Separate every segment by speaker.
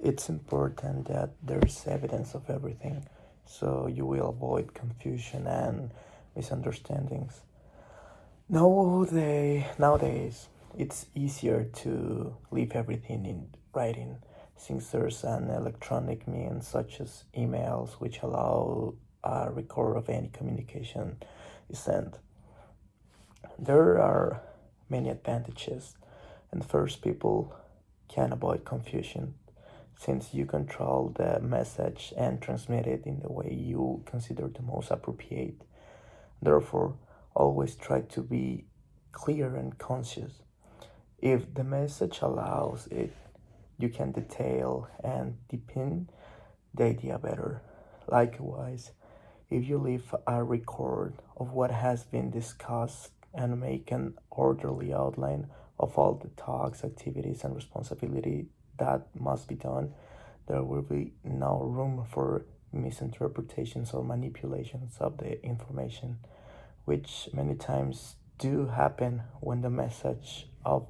Speaker 1: It's important that there's evidence of everything, so you will avoid confusion and misunderstandings. Nowadays, it's easier to leave everything in writing since there's an electronic means such as emails which allow a record of any communication is sent. There are many advantages, and first, people can avoid confusion since you control the message and transmit it in the way you consider the most appropriate. Therefore, always try to be clear and conscious. If the message allows it, you can detail and deepen the idea better. Likewise, if you leave a record of what has been discussed and make an orderly outline of all the talks, activities, and responsibility that must be done, there will be no room for misinterpretations or manipulations of the information, which many times do happen when the message of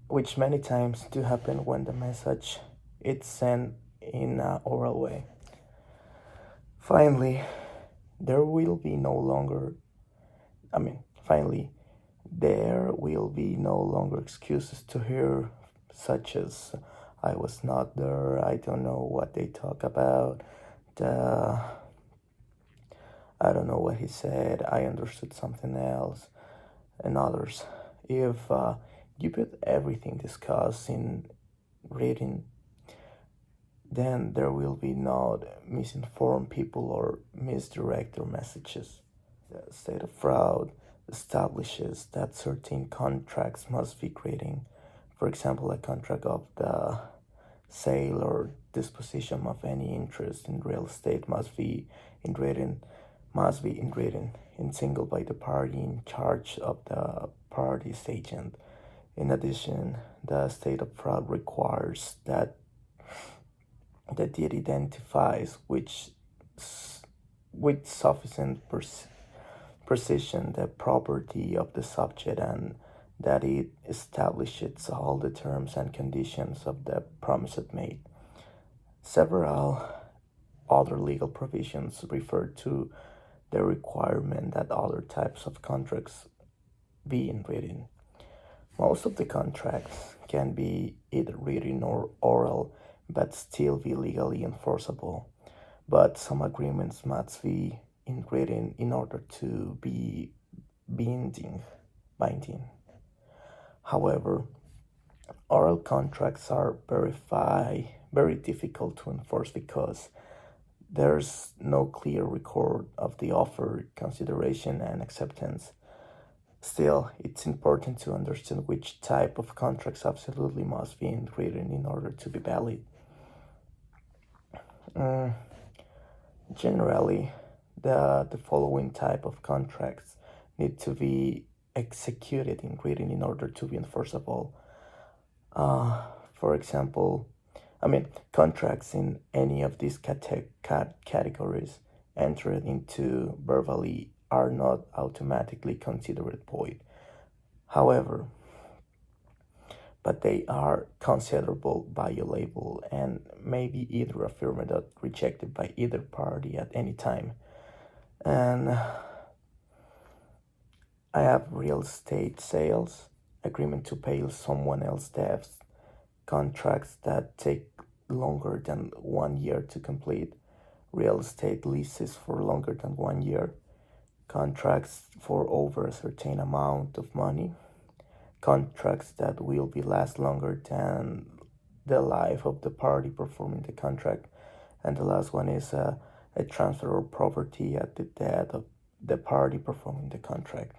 Speaker 1: which many times do happen when the message is sent in an oral way. Finally, there will be no longer finally, there will be no longer excuses to hear, such as I was not there, I don't know what they talk about, the I don't know what he said, I understood something else, and others. If you put everything discussed in reading, then there will be no misinformed people or misdirected messages. The state of fraud establishes that certain contracts must be grading. For example, a contract of the sale or disposition of any interest in real estate must be in written in single by the party in charge of the party's agent. In addition, the state of fraud requires that it identifies with sufficient precision the property of the subject and that it establishes all the terms and conditions of the promise it made. Several other legal provisions refer to the requirement that other types of contracts be in writing. Most of the contracts can be either written or oral, but still be legally enforceable. But some agreements must be in writing in order to be binding. However, oral contracts are very difficult to enforce because there's no clear record of the offer, consideration, and acceptance. Still, it's important to understand which type of contracts absolutely must be written in order to be valid. Generally, the following type of contracts need to be executed in written in order to be enforceable. For example, contracts in any of these categories entered into verbally are not automatically considered void. However, but they are considerable violable and may be either affirmed or rejected by either party at any time. And I have real estate sales, agreement to pay someone else's debts, contracts that take longer than 1 year to complete, real estate leases for longer than 1 year, contracts for over a certain amount of money, contracts that will be last longer than the life of the party performing the contract, and the last one is a transfer of property at the death of the party performing the contract.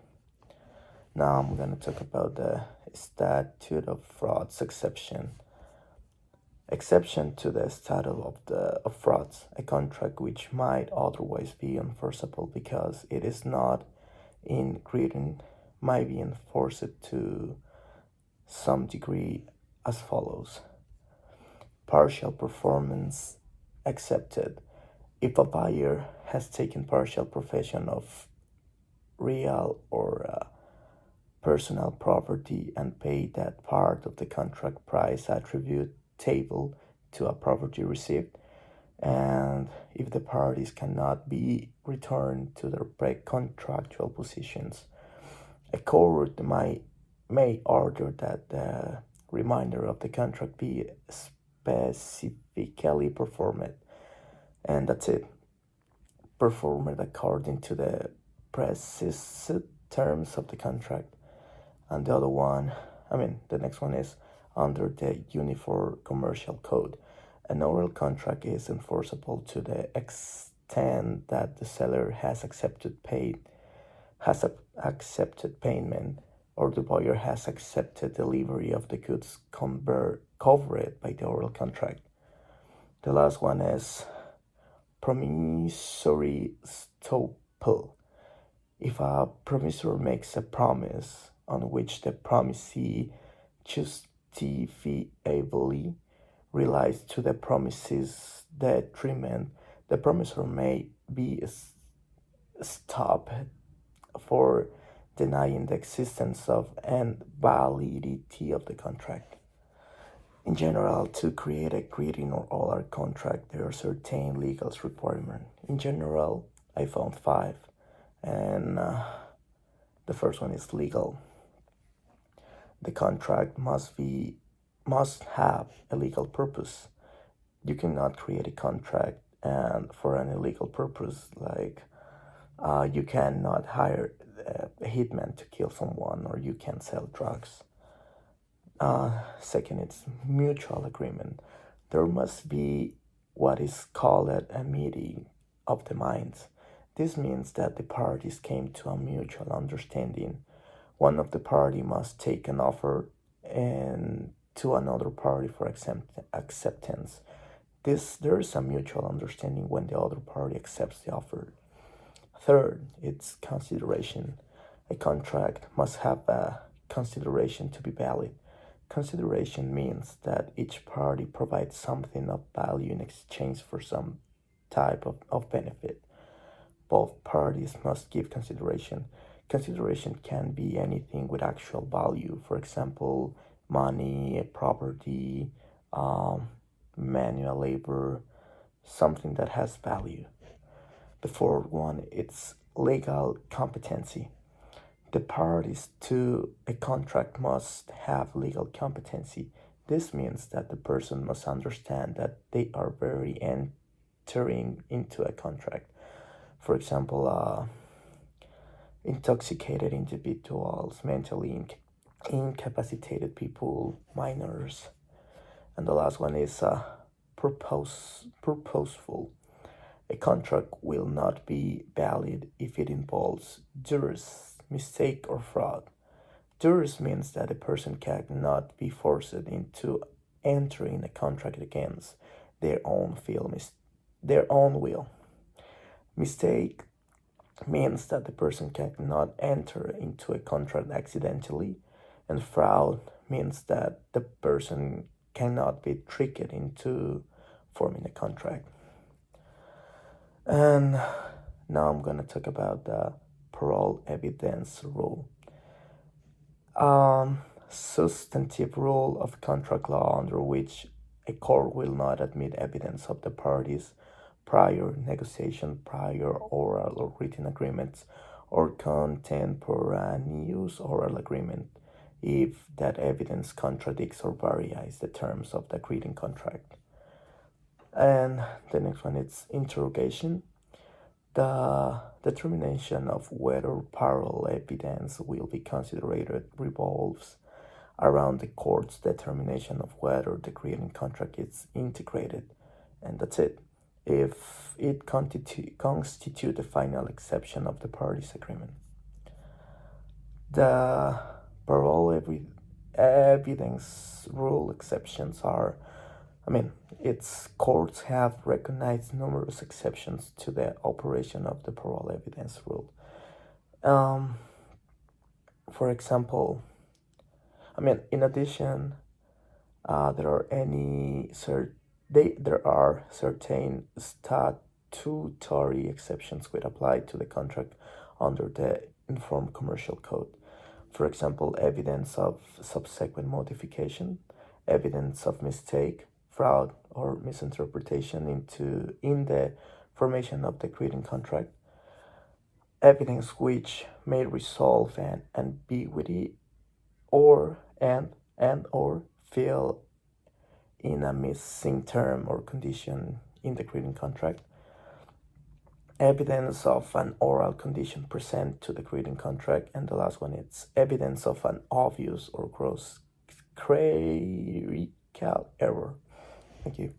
Speaker 1: Now I'm going to talk about the statute of frauds exception. Exception to the statute of frauds, a contract which might otherwise be enforceable because it is not in written, might be enforced to some degree as follows. Partial performance accepted. If a buyer has taken partial possession of real or personal property and pay that part of the contract price attributable to a property received, and if the parties cannot be returned to their pre-contractual positions, a court may order that the remainder of the contract be specifically performed, and that's it, performed according to the precise terms of the contract. And the next one is under the Uniform Commercial Code. An oral contract is enforceable to the extent that the seller has accepted payment, or the buyer has accepted delivery of the goods covered by the oral contract. The last one is promissory estoppel. If a promisor makes a promise on which the promisee justifiably relies to the promise's detriment, the promisor may be stopped for denying the existence of and validity of the contract. In general, to create a written or oral contract, there are certain legal requirements. In general, I found 5, and the first one is legal. The contract must have a legal purpose. You cannot create a contract and for an illegal purpose, like you cannot hire a hitman to kill someone, or you can sell drugs. Second, it's mutual agreement. There must be what is called a meeting of the minds. This means that the parties came to a mutual understanding. One of the party must take an offer and to another party for acceptance. There is a mutual understanding when the other party accepts the offer. Third, it's consideration. A contract must have a consideration to be valid. Consideration means that each party provides something of value in exchange for some type of benefit. Both parties must give consideration. Consideration can be anything with actual value, for example, money, property, manual labor, something that has value. The fourth one, it's legal competency. The parties to a contract must have legal competency. This means that the person must understand that they are very entering into a contract. For example, intoxicated individuals, mentally incapacitated people, minors. And the last one is purposeful. A contract will not be valid if it involves duress, mistake, or fraud. Duress means that a person cannot be forced into entering a contract against their own will. Mistake means that the person cannot enter into a contract accidentally, and fraud means that the person cannot be tricked into forming a contract. And now I'm going to talk about the parole evidence rule. Substantive rule of contract law under which a court will not admit evidence of the parties' prior negotiation, prior oral or written agreements, or contemporaneous oral agreement if that evidence contradicts or varies the terms of the written contract. And the next one is interrogation. The determination of whether parole evidence will be considered revolves around the court's determination of whether the written contract is integrated, and that's it. If it constitutes a final exception of the parties' agreement. The parole evidence rule exceptions are, its courts have recognized numerous exceptions to the operation of the parole evidence rule. For example, in addition, there are certain statutory exceptions which apply to the contract under the Uniform Commercial Code. For example, evidence of subsequent modification, evidence of mistake, fraud, or misinterpretation in the formation of the creating contract, evidence which may resolve an ambiguity or and or fill in a missing term or condition in the creating contract, evidence of an oral condition present to the creating contract, and the last one is evidence of an obvious or gross clerical error. Thank you.